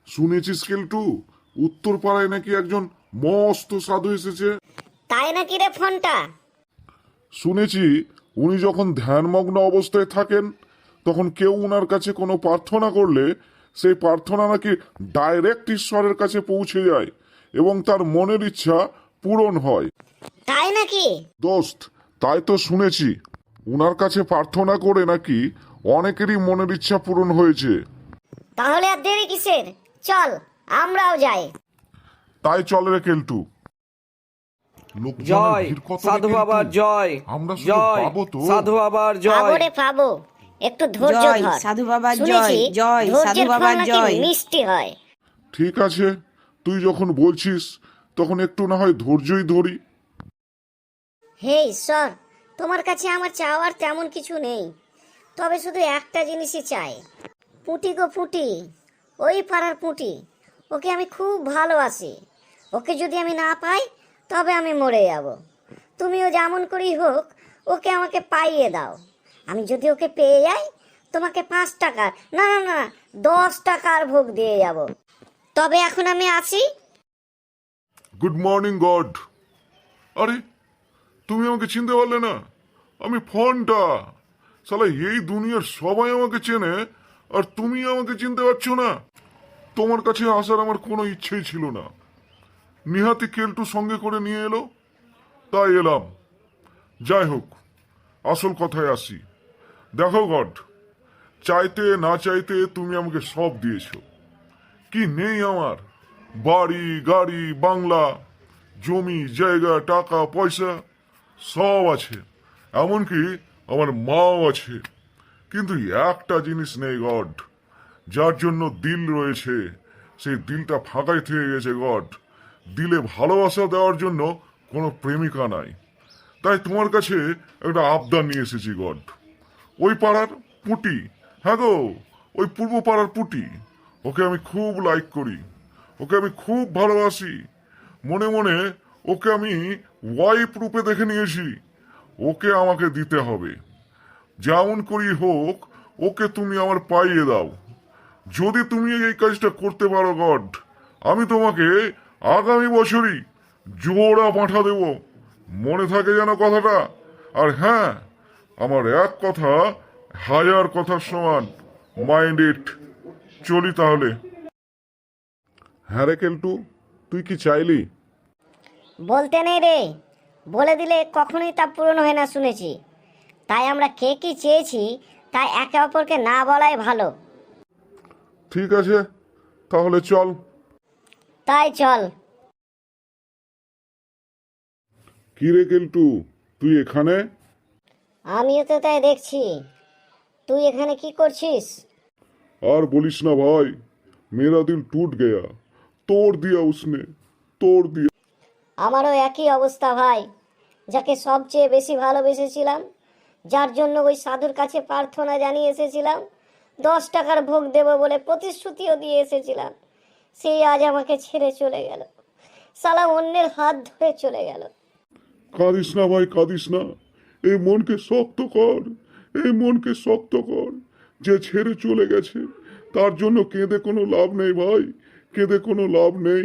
শুনেছিস কেলটু, উত্তর পাড়ায় নাকি একজন মস্ত সাধু এসেছে। তাই নাকি রে ফোনটা? শুনেছি উনি যখন ধ্যানমগ্ন অবস্থায় থাকেন তখন কেউ উনার কাছে কোনো প্রার্থনা করলে সেই প্রার্থনা নাকি ডাইরেক্ট ঈশ্বরের কাছে পৌঁছে যায় এবং তার মনের ইচ্ছা পূরণ হয়। তাই নাকি? দোস্ত, তাই তো শুনেছি। উনার কাছে প্রার্থনা করে নাকি অনেকেরই মনের ইচ্ছা পূরণ হয়েছে। তাহলে আর দেরি কিসের, চল আমরাও যাই। তাই চল রে কেলটু। লোকজনের জয় ভিড় কত রে সাধু কেলটু? বাবার জয়। আমরা শুধু জয় পাবো তো? সাধু বাবার পাবো জয়। রে পাবো, একটু ধৈর্য জয় ধর। সাধু বাবার শুনেছি জয়, জয় ধৈর্যের সাধু ফল বাবার নাকি জয়। মিষ্টি হয়। ঠিক আছে, তুই যখন বলছিস তখন একটু না হয় ধৈর্যই ধরি। হে ঈশ্বর, তোমার কাছে আমার চাওয়ার তেমন কিছু নেই, তবে শুধু একটা জিনিসই চাই। পুঁটি গো পুঁটি, ওই পাড়ার পুঁটি, ওকে আমি খুব ভালোবাসি। ওকে যদি আমি না পাই তবে আমি মরে যাব। তুমিও যেমন করেই হোক ওকে আমাকে পাইয়ে দাও। আমি যদি ওকে পেয়ে যাই তোমাকে 5 টাকার না না না 10 টাকার ভোগ দিয়ে যাব। তবে এখন আমি আসি। Good morning god. আরে, তুমি আমাকে চিনতে পারলে না? আমি ফোনটা। শালা, এই দুনিয়ার সবাই আমাকে চেনে আর তুমি আমাকে চিনতে পারছো না। তোমার কাছে আসার আমার কোনো ইচ্ছেই ছিল না। নিহাতি কেলটু সঙ্গে করে নিয়ে এলো, তাই এলাম। যাই হোক, আসল কথায় আসি। দেখো গড, চাইতে না চাইতে তুমি আমাকে সব দিয়েছো। কি নেই আমার? বাড়ি, গাড়ি, বাংলা, জমি জায়গা, টাকা পয়সা সব আছে, এমনকি আমার মাও আছে। কিন্তু একটা জিনিস নেই গড, যার জন্য দিল রয়েছে সেই দিলটা ফাঁকাই থেকে গেছে গড। দিলে ভালোবাসা দেওয়ার জন্য কোনো প্রেমিকা নাই। তাই তোমার কাছে একটা আবদার নিয়ে এসেছি গড। ওই পাড়ার পুটি, হ্যাঁ গো, ওই পূর্ব পাড়ার পুটি, ওকে আমি খুব লাইক করি, ওকে আমি খুব ভালোবাসি। মনে মনে ওকে আমি ওয়াইফ রূপে দেখে নিয়েছি। ওকে আমাকে দিতে হবে, যেমন করি হোক ওকে তুমি আমার পাইয়ে দাও। যদি তুমি এই কাজটা করতে পারো গড, আমি তোমাকে আগামী বছরই জোড়া পাঠা দেব। মনে থাকে যেন কথাটা। আর হ্যাঁ, আমার এক কথা 1000 কথার সমান। Mind it. চলি তাহলে। হ্যাঁ রে কেলটু, তুই কি চাইলি? বলতে নেই রে, বলে দিলে কখনোই তা পূরণ হয় না শুনেছি। তাই আমরা কে কি চেয়েছি তাই একে অপরকে না বলাই ভালো। ঠিক আছে, তাহলে চল। তাই চল। কি রে কেলটু, তুই এখানে? আমিও তো তাই দেখছি। তুই এখানে কি করছিস? আর বলিস না ভাই, মেরা দিল টूट गया, तोड़ दिया उसने, तोड़ दिया। আমারও একই অবস্থা ভাই। যাকে সবচেয়ে বেশি ভালোবেসেছিলাম, যার জন্য ওই সাধুর কাছে প্রার্থনা জানিয়ে এসেছিলাম, 10 টাকার ভোগ দেব বলে প্রতিশ্রুতিও দিয়ে এসেছিলাম, সেই আজ আমাকে ছেড়ে চলে গেল। সালা অন্যের হাত ধরে চলে গেল। কাঁদিস না ভাই, কাঁদিস না। এই মনকে শক্ত কর, এই মনকে শক্ত কর। যে ছেড়ে চলে গেছে তার জন্য কেঁদে কোনো লাভ নেই ভাই, কেঁদে কোনো লাভ নেই।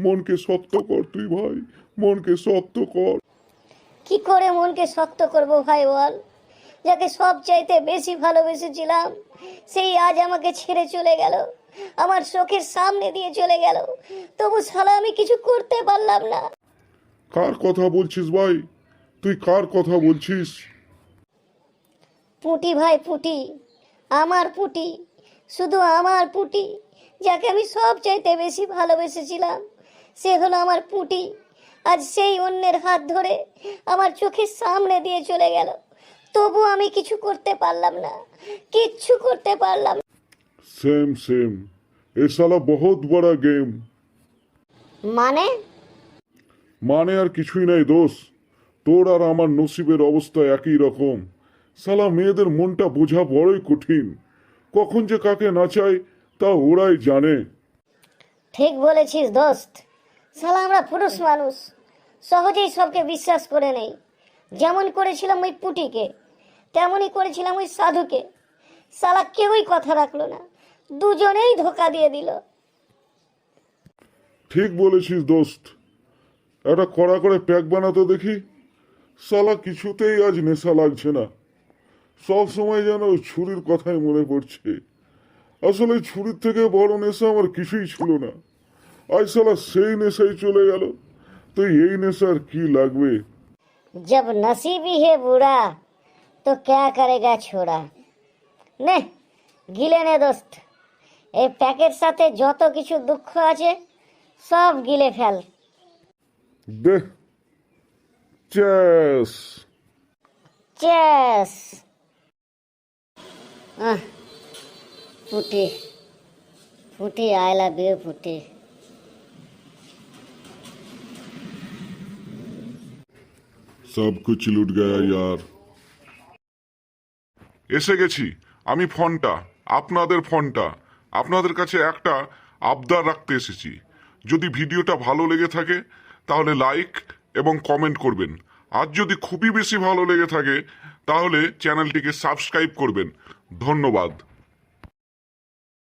মনকে শক্ত কর তুই ভাই, মনকে শক্ত কর। কি করে মনকে শক্ত করব ভাই বল? যাকে সব চাইতে বেশি ভালোবেসেছিলাম সেই আজ আমাকে ছেড়ে চলে গেল, আমার চোখের সামনে দিয়ে চলে গেল। তবু শালা আমি কিছু করতে পারলাম না। কার কথা বলছিস ভাই? তুই কার কথা বলছিস? পুঁটি ভাই, পুঁটি, আমার পুঁটি, শুধু আমার পুঁটি, যাকে আমি সব চাইতে বেশি ভালোবেসেছিলাম সে হলো আমার পুঁটি। আজ সেই অন্যের হাত ধরে আমার চোখের সামনে দিয়ে চলে গেল, তবু আমি কিছু করতে পারলাম না, কিচ্ছু করতে পারলাম না। সেম সেম, এ সালা বহুত বড় গেম। মানে? মানে আর কিছুই নাই দোষ, তোর আর আমার নসিবের অবস্থা একই রকম। সালা, মেয়েদের মনটা বোঝা বড়ই কঠিন। কখন যে কাকে নাচায় তা ওরাই জানে। ঠিক বলেছিস দোস্ত। শালা আমরা পুরুষ মানুষ, সহজেই সবকে বিশ্বাস করে নেই। যেমন করেছিলাম ওই পুটিকে, তেমনই করেছিলাম ওই সাধুকে। শালা কেউই কথা রাখলো না, দুজনেই ধোকা দিয়ে দিল। ঠিক বলেছিস দোস্ত, একটা কড়া করে প্যাক বানাতো দেখি। শালা কিছুতেই আজ নেশা লাগছে না, সব সময় যেন ওই ছুরির কথাই মনে পড়ছে। আসলে ছুরির থেকে বড় নেশা আমার কিছুই ছিল না, আজ শালা সেই নেশাই চলে গেল। তো এই নেশার কি লাগবে? जब नसीबी है बूढ़ा तो क्या करेगा छोड़ा। নে গিলে নে দোস্ত, এই প্যাকের সাথে যত কিছু দুঃখ আছে সব গিলে ফেল। দে, চ্যাস। চেস। পুটি পুটি, আই লাভ ইউ পুটি। সব কুছ লুট গয়া ইয়ার। এসে গেছি আমি, ফোনটা আপনাদের, ফোনটা আপনাদের কাছে একটা আবদার রাখতে এসেছি। যদি ভিডিওটা ভালো লেগে থাকে তাহলে লাইক এবং কমেন্ট করবেন, আর যদি খুবই বেশি ভালো লেগে থাকে তাহলে চ্যানেলটিকে সাবস্ক্রাইব করবেন। ধন্যবাদ।